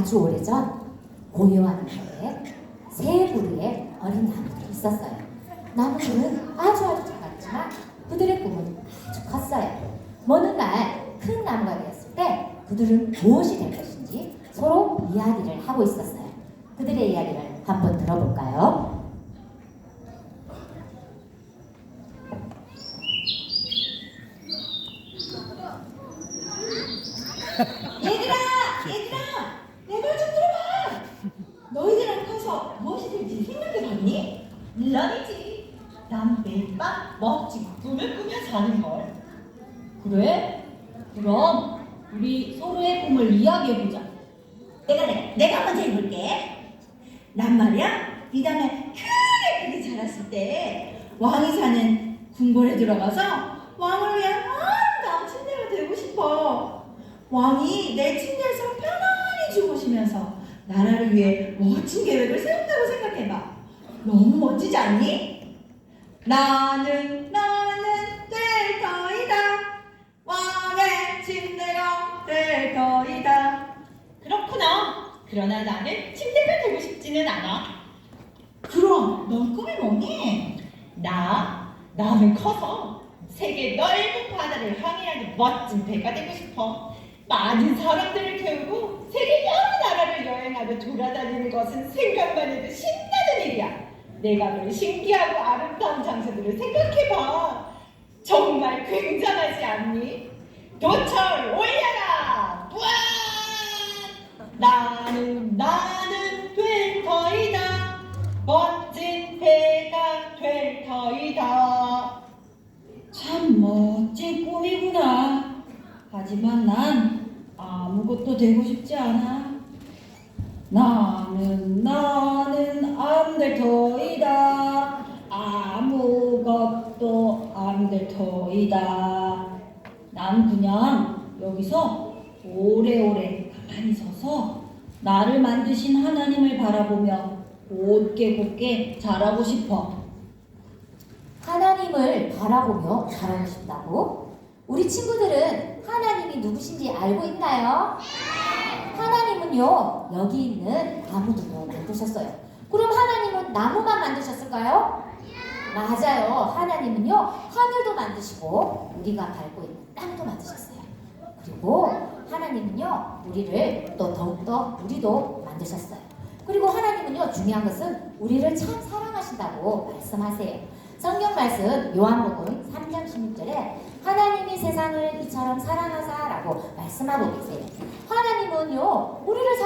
아주 오래전 고요한 마을에 세 부류의 어린 나무들이 있었어요. 나무들은 아주 작았지만 그들의 꿈은 아주 컸어요. 어느 날 큰 나무가 되었을 때 그들은 무엇이 될 것인지 서로 이야기를 하고 있었어요. 그들의 이야기를 한번 들어볼까요? 얘들아! 내 말 좀 들어봐! 너희들은 커서 무엇이 될지 생각해봤니? 물론이지. 난 매일 밤 멋진 꿈을 꾸며 사는걸. 그래? 그럼 우리 서로의 꿈을 이야기해보자. 내가 먼저 해볼게. 난 말이야, 이 다음에 크게 자랐을 때 왕이 사는 궁궐에 들어가서 왕을 위한 아름다운 침대가 되고 싶어. 왕이 내 침대에서 편안히 주무시면서 나라를 위해 멋진 계획을 세운다고 생각해봐. 너무 멋지지 않니? 나는 될 터이다. 왕의 침대가 될 터이다. 그렇구나. 그러나 나는 침대가 되고 싶지는 않아. 그럼 넌 꿈이 뭐니? 나는 커서 세계 넓은 바다를 항해하는 멋진 배가 되고 싶어. 많은 사람들을 태우고 세계 여러 나라를 여행하며 돌아다니는 것은 생각만 해도 신나는 일이야. 내가 볼 신기하고 아름다운 장소들을 생각해봐. 정말 굉장하지 않니? 도철 올려라! 뿌아! 나는 될 터이다. 멋진 배가 될 터이다. 참 멋진 꿈이구나. 하지만 난 아무것도 되고 싶지 않아. 나는 안 될 터이다. 아무것도 안 될 터이다. 난 그냥 여기서 오래오래 가만히 서서 나를 만드신 하나님을 바라보며 곱게 자라고 싶어. 하나님을 바라보며 자라고 싶다고? 우리 친구들은 하나님이 누구신지 알고 있나요? 하나님은요, 여기 있는 나무들도 만드셨어요. 그럼 하나님은 나무만 만드셨을까요? 맞아요. 하나님은요, 하늘도 만드시고 우리가 밟고 있는 땅도 만드셨어요. 그리고 하나님은요, 우리를 또 더욱더 우리도 만드셨어요. 그리고 하나님은요, 중요한 것은 우리를 참 사랑하신다고 말씀하세요. 성경 말씀 요한복음 3장 16절에 하나님이 세상을 이처럼 사랑하사라고 말씀하고 계세요. 하나님은요, 우리를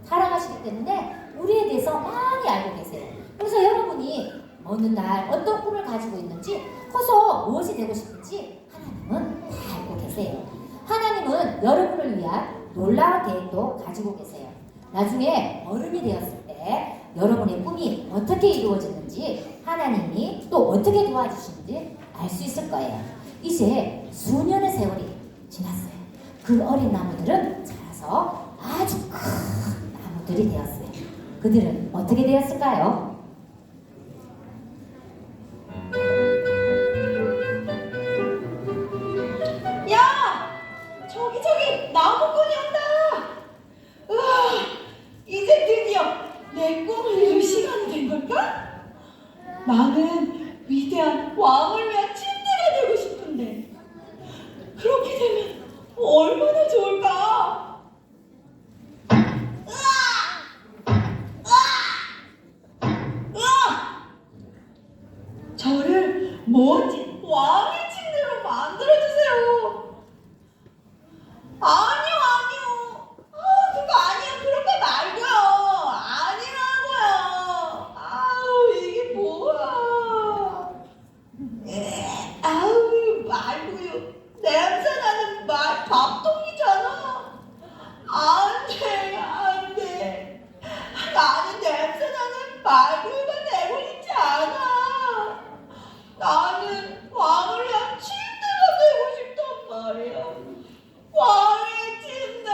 사랑하시기 때문에 우리에 대해서 많이 알고 계세요. 그래서 여러분이 어느 날 어떤 꿈을 가지고 있는지, 커서 무엇이 되고 싶은지 하나님은 다 알고 계세요. 하나님은 여러분을 위한 놀라운 계획도 가지고 계세요. 나중에 어른이 되었을 때 여러분의 꿈이 어떻게 이루어지는지 하나님이 또 어떻게 도와주시는지 알 수 있을 거예요. 이제 수년의 세월이 지났어요. 그 어린 나무들은 자라서 아주 큰 나무들이 되었어요. 그들은 어떻게 되었을까요? 야! 저기 나무꾼이 온다! 우와! 이제 드디어 내 꿈을 이룰 시간이 된 걸까? 나는 위대한 왕을 위한 침대가 되고 싶은데 그렇게 되면 얼마나 좋을까? 저를 멋진 왕의 침대로 만들어주세요. 아니요. 그거 아니에요. 그런 거 말고요. 아니라고요. 아우, 이게 뭐야. 아우, 말고요. 냄새나는 밥통이잖아. 안 돼. 나는 냄새나는 말고가 되고 싶지 않아. 나는 왕을 위한 침대가 되고 싶단 말이야. 왕의 침대.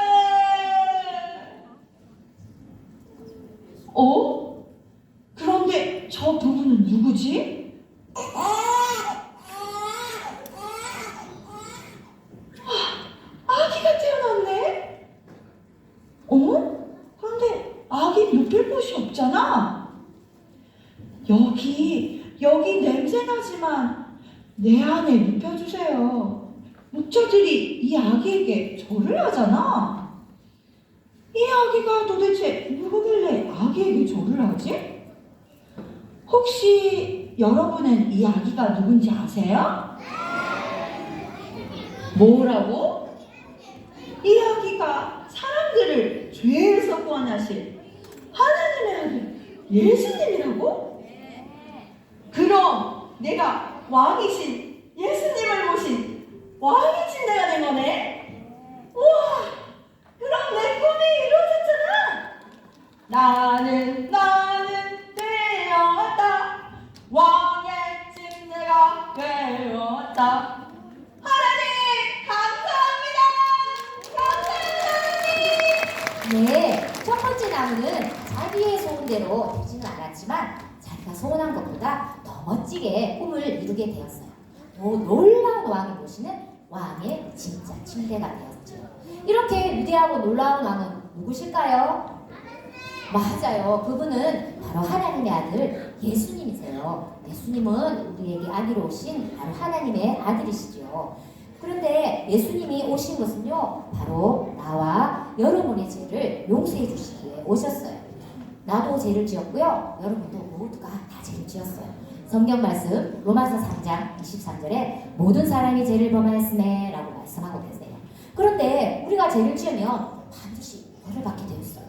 그런데 저 부부는 누구지? 아기가 태어났네? 여기 냄새나지만 내 안에 눕혀주세요. 목자들이 이 아기에게 절을 하잖아. 이 아기가 도대체 누구길래 아기에게 절을 하지? 혹시 여러분은 이 아기가 누군지 아세요? 뭐라고? 이 아기가 사람들을 죄에서 구원하실 하나님의 아들 예수님이라고? 그럼 내가 왕이신 예수님을 모신 왕의 침대가 된 거네? 우와! 그럼 내 꿈이 이루어졌잖아! 나는 되었다. 왕의 침대가 되었다. 하나님 감사합니다. 감사합니다. 네, 첫 번째 나무는 자기의 소원대로 되지는 않았지만 자기가 소원한 것보다 더 멋지게 꿈을 이루게 되었어요. 더 놀라운 왕을 모시는 왕의 진짜 침대가 되었죠. 이렇게 위대하고 놀라운 왕은 누구실까요? 맞아요. 그분은 바로 하나님의 아들 예수님이세요. 예수님은 우리에게 아기로 오신 바로 하나님의 아들이시죠. 그런데 예수님이 오신 것은요, 바로 나와 여러분의 죄를 용서해 주시기에 오셨어요. 나도 죄를 지었고요, 여러분도 모두가 다 죄를 지었어요. 성경 말씀 로마서 3장 23절에 모든 사람이 죄를 범하였음에 라고 말씀하고 계세요. 그런데 우리가 죄를 지으면 반드시 벌을 받게 되어 있어요.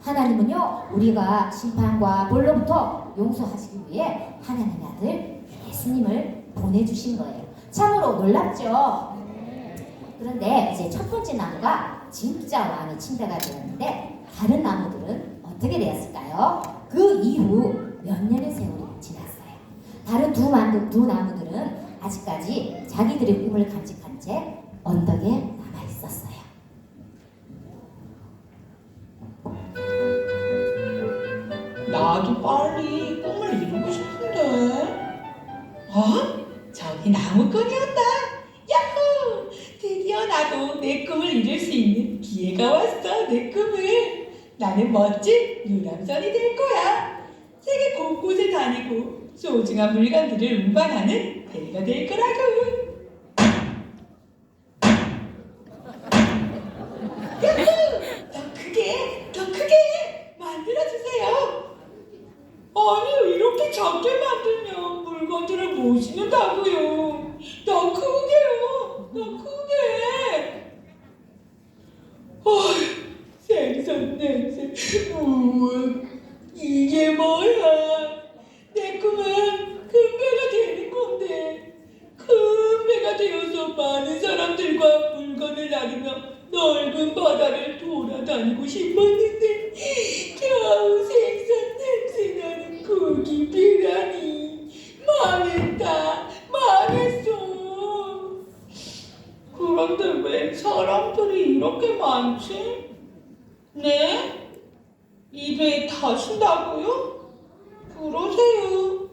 하나님은요, 우리가 심판과 벌로부터 용서하시기 위해 하나님의 아들 예수님을 보내주신 거예요. 참으로 놀랍죠? 그런데 이제 첫 번째 나무가 진짜 왕의 침대가 되었는데 다른 나무들은 어떻게 되었을까요? 그 이후 몇 년의 세월이 지났어요. 다른 두 나무들은 아직까지 자기들의 꿈을 간직한 채 언덕에 남아 있었어요. 나도 빨리 꿈을 이루고 싶은데. 저기 나무꾼이었다. 야호! 드디어 나도 내 꿈을 이룰 수 있는 기회가 왔어. 내 꿈을. 나는 멋진 유람선이 될 거야. 세계 곳곳에 다니고 소중한 물건들을 운반하는 배가 될 거라고. 야호! 더 크게 만들어주세요. 아니, 이렇게 작게 만들면 물건들을 못 싣는다고요. 더 크게요. 더 크게. 생선 냄새. 우와, 이게 뭐야? 내 꿈은 큰 배가 되는 건데. 큰 배가 되어서 많은 사람들과 물건을 나누며 넓은 바다를 돌아다니고 싶었는데 겨우 생선 냄새 나는 고기 배라니. 망했어. 그런데 왜 사람들이 이렇게 많지? 네? 이 배에 타신다고요? 그러세요.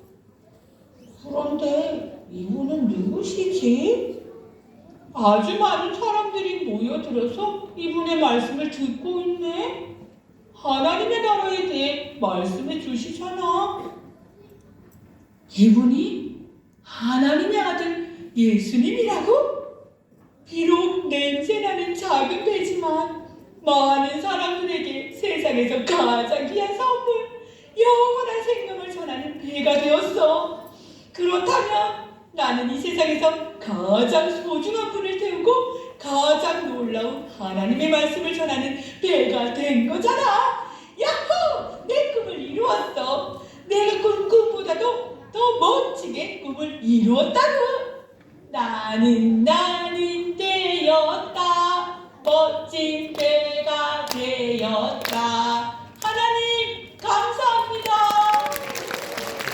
그런데 이분은 누구시지? 아주 많은 사람들이 모여들어서 이분의 말씀을 듣고 있네. 하나님의 나라에 대해 말씀해 주시잖아. 이분이 하나님의 아들 예수님이라고? 비록 냄새나는 작은 배지만 많은 사람들에게 세상에서 가장 귀한 선물, 영원한 생명을 전하는 배가 되었어. 그렇다면 나는 이 세상에서 가장 소중한 분을 태우고 가장 놀라운 하나님의 말씀을 전하는 배가 된 거잖아. 야호! 내 꿈을 이루었어. 내가 꾼 꿈보다도 더 멋지게 꿈을 이루었다고. 나는 되었다. 멋진 배가 되었다. 하나님 감사합니다.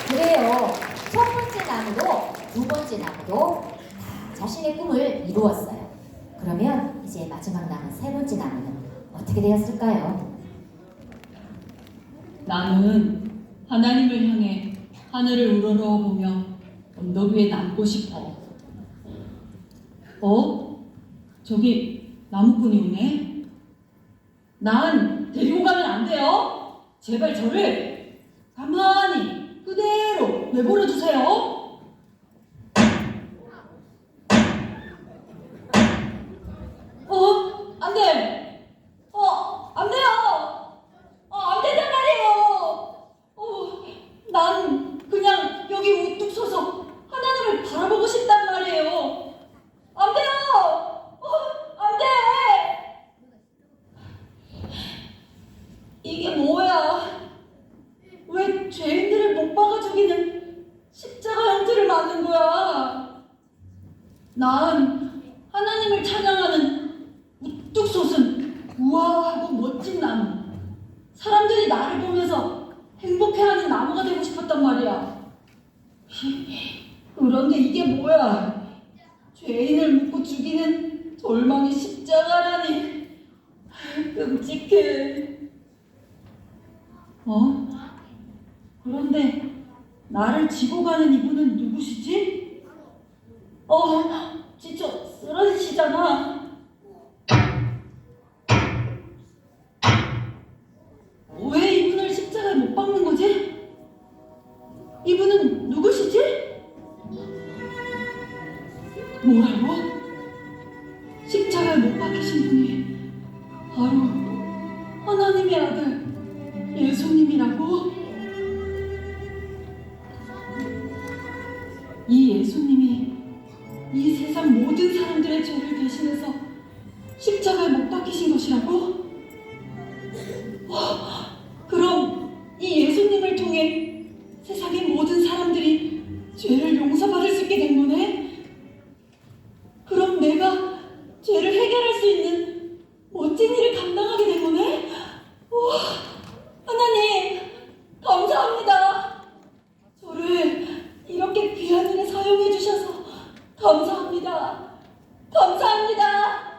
그래요. 첫 번째 나무도 두 번째 나무도 다 자신의 꿈을 이루었어요. 그러면 이제 마지막 남은 세 번째 나무는 어떻게 되었을까요? 나는 하나님을 향해 하늘을 우러러보며 언덕 위에 남고 싶어. 저기 나무꾼이 오네. 난 데리고 가면 안 돼요. 제발 저를 가만히 그대로 내버려 두세요. 안 돼. 안 돼요. 안 된단 말이에요. 난 그냥 여기 우뚝 서서 하나님을 바라보고 싶단 말이에요. 안 돼요. 안 돼. 이게 뭐야? 왜 죄인들을 못 박아 죽이는 십자가 형태를 만든 거야? 난 하나님을 찬양하는 우뚝 솟은 우아하고 멋진 나무, 사람들이 나를 보면서 행복해하는 나무가 되고 싶었단 말이야. 그런데 이게 뭐야? 죄인을 묶고 죽이는 절망의 십자가라니. 끔찍해. 그런데 나를 지고 가는 이분은 누구시지? 지쳐 쓰러지시잖아. 왜 이분을 십자가에 못 박는 거지? 이분은 누구시지? 뭐라고? 십자가에 못 박히신 분이 바로 하나님의 아들 예수님이라고? 이 예수님이 이 세상 모든 사람들의 죄를 대신해서 십자가에 못 박히신 것이라고? 그럼 이 예수님을 통해 세상의 모든 사람들이 죄를 용서받을 수 있게 된 거네? 그럼 내가 죄를 해결할 수 있는 멋진 일을 감당하게 된 거네? 우와, 하나님 감사합니다. 저를 이렇게 귀한 일에 사용해 주셔서 감사합니다. 감사합니다.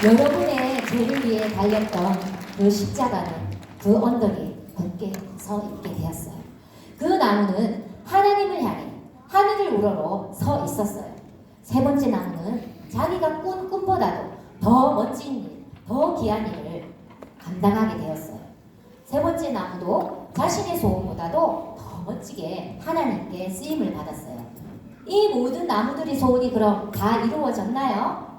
여러분의 죄를 위해 달렸던 그 십자가는 그 언덕에 굳게 서 있게 되었어요. 그 나무는 하나님을 향해 하늘을 우러러 서 있었어요. 세 번째 나무는 자기가 꾼 꿈보다도 더 멋진 일, 더 귀한 일을 감당하게 되었어요. 세 번째 나무도 자신의 소원보다도 더 멋지게 하나님께 쓰임을 받았어요. 이 모든 나무들의 소원이 그럼 다 이루어졌나요?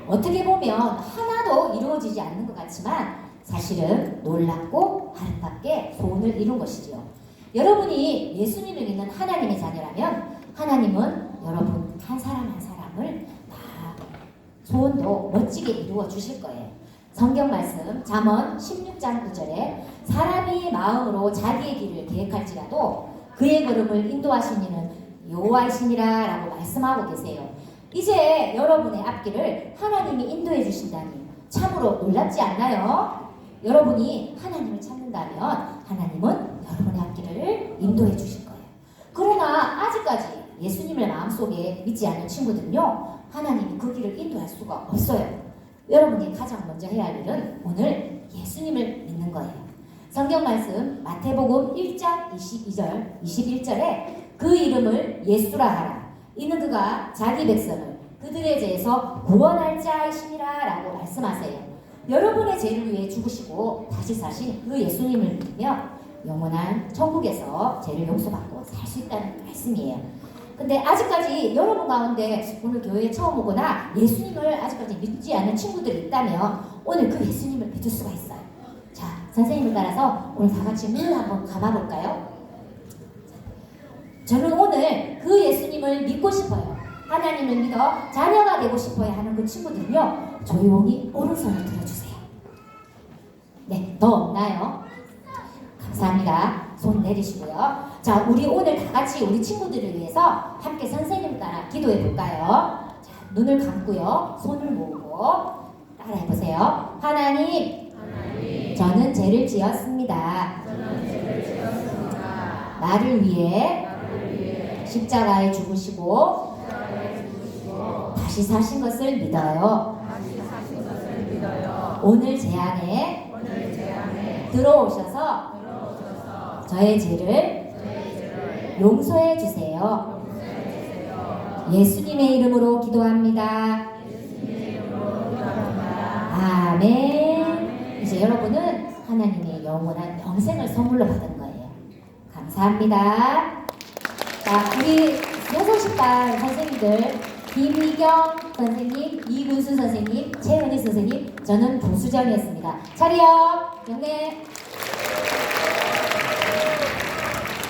어떻게 보면 하나도 이루어지지 않는 것 같지만 사실은 놀랍고 아름답게 소원을 이룬 것이죠. 여러분이 예수님을 믿는 하나님의 자녀라면 하나님은 여러분 한 사람 한 사람을 다 소원도 멋지게 이루어 주실 거예요. 성경 말씀 잠언 16장 9절에 사람이 마음으로 자기의 길을 계획할지라도 그의 걸음을 인도하신 이는 여호와이시니라 라고 말씀하고 계세요. 이제 여러분의 앞길을 하나님이 인도해 주신다니 참으로 놀랍지 않나요? 여러분이 하나님을 찾는다면 하나님은 여러분의 앞길을 인도해 주실 거예요. 그러나 아직까지 예수님을 마음속에 믿지 않는 친구들은요, 하나님이 그 길을 인도할 수가 없어요. 여러분이 가장 먼저 해야 할 일은 오늘 예수님을 믿는 거예요. 성경 말씀 마태복음 1장 22절, 21절에 그 이름을 예수라 하라. 이는 그가 자기 백성을 그들의 죄에서 구원할 자이시니라 라고 말씀하세요. 여러분의 죄를 위해 죽으시고 다시 사신 그 예수님을 믿으며 영원한 천국에서 죄를 용서받고 살 수 있다는 말씀이에요. 근데 아직까지 여러분 가운데 오늘 교회에 처음 오거나 예수님을 아직까지 믿지 않는 친구들이 있다면 오늘 그 예수님을 믿을 수가 있어요. 자, 선생님을 따라서 오늘 다 같이 눈을 한번 감아볼까요? 저는 오늘 그 예수님을 믿고 싶어요. 하나님을 믿어 자녀가 되고 싶어야 하는 그 친구들은요, 조용히 오른손을 들어주세요. 네, 더 없나요? 감사합니다. 손 내리시고요. 자, 우리 오늘 다 같이 우리 친구들을 위해서 함께 선생님 따라 기도해 볼까요? 자, 눈을 감고요. 손을 모으고 따라 해보세요. 하나님, 저는 죄를 지었습니다. 나를 위해 십자가에 죽으시고 다시 사신 것을 믿어요. 오늘 제 안에 들어오셔서 저의 죄를 용서해 주세요. 예수님의 이름으로 기도합니다. 아멘. 이제 여러분은 하나님의 영원한 영생을 선물로 받은 거예요. 감사합니다. 자, 우리 해설식반 선생님들 김미경 선생님, 이문수 선생님, 최은희 선생님, 저는 부수정이었습니다. 차리요, 영래.